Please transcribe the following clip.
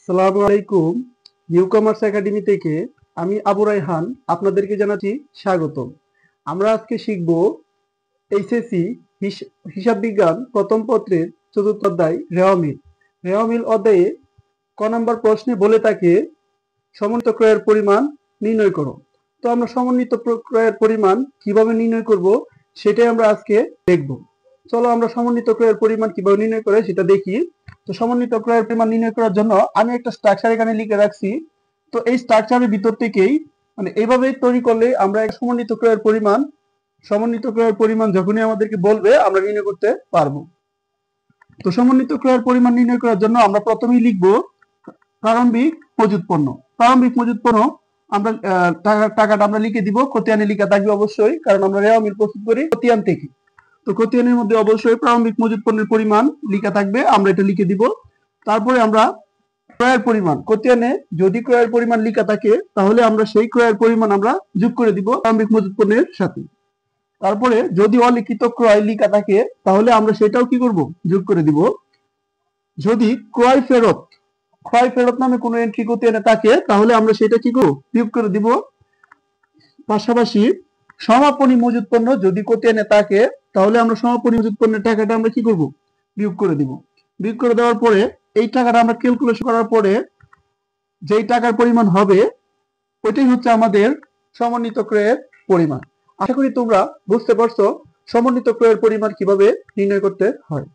আসসালামু আলাইকুম। New commerce academy থেকে আমি আবু রায়হান আপনাদেরকে জানাচ্ছি স্বাগতম। আমরা আজকে শিখব এইচএসসি হিসাব বিজ্ঞান প্রথম পত্রের চতুর্থ অধ্যায় রেওয়ামিল। রেওয়ামিল অধ্যায়ে ক নম্বর প্রশ্নে বলে থাকে সমন্বিত ক্রয়ের পরিমাণ নির্ণয় করো। তো আমরা সমন্বিত ক্রয়ের পরিমাণ কিভাবে নির্ণয় করব সেটাই আমরা আজকে দেখব। চলো আমরা সমন্বিত ক্রয়ের পরিমাণ কিভাবে নির্ণয় করে সেটা দেখি। তো সমন্বিত ক্রয়ের পরিমাণ নির্ণয় করার জন্য আমি একটা স্ট্রাকচার এখানে লিখে রাখছি। তো এই স্ট্রাকচারের ভিতর থেকেই মানে এইভাবে তৈরি করলে আমরা সমন্বিত ক্রয়ের পরিমাণ যখনই আমাদেরকে বলবে আমরা নির্ণয় করতে পারবো। তো সমন্বিত ক্রয়ের পরিমাণ নির্ণয় করার জন্য আমরা প্রথমেই লিখব প্রারম্ভিক মজুত পণ্য। প্রারম্ভিক মজুত পণ্য আমরা টাকাটা আমরা লিখে দিব, খতিয়ানে লিখা থাকবে অবশ্যই, কারণ আমরা রেওয়ামিল প্রস্তুত করি খতিয়ান থেকে। তো খতিয়ানের মধ্যে অবশ্যই প্রারম্ভিক মজুত পণ্যের পরিমাণ লেখা থাকবে, আমরা এটা লিখে দিব। তারপরে আমরা ক্রয়ের পরিমাণ, খতিয়ানে যদি ক্রয়ের পরিমাণ লেখা থাকে তাহলে আমরা সেই ক্রয়ের পরিমাণ আমরা যোগ করে দিব প্রারম্ভিক মজুত পণ্যের সাথে। তারপরে যদি অলিখিত ক্রয় লেখা থাকে তাহলে আমরা সেটাও কি করব, যোগ করে দিব। যদি ক্রয় ফেরত নামে কোনো এন্ট্রি খতিয়ানে থাকে তাহলে আমরা সেটা কি করব, বিয়োগ করে দিব। পাশাপাশি সমাপনী মজুত পণ্য যদি খতিয়ানে থাকে তাহলে আমরা সমাপনী মজুত পণ্যের টাকাটা আমরা কি করব, বিয়োগ করে দিব। বিয়োগ করে দেওয়ার পরে এই টাকাটা আমরা ক্যালকুলেশন করার পরে যেই টাকার পরিমাণ হবে ওইটাই হচ্ছে আমাদের সমন্বিত ক্রয়ের পরিমাণ। আশা করি তোমরা বুঝতে পারছো সমন্বিত ক্রয়ের পরিমাণ কিভাবে নির্ণয় করতে হয়।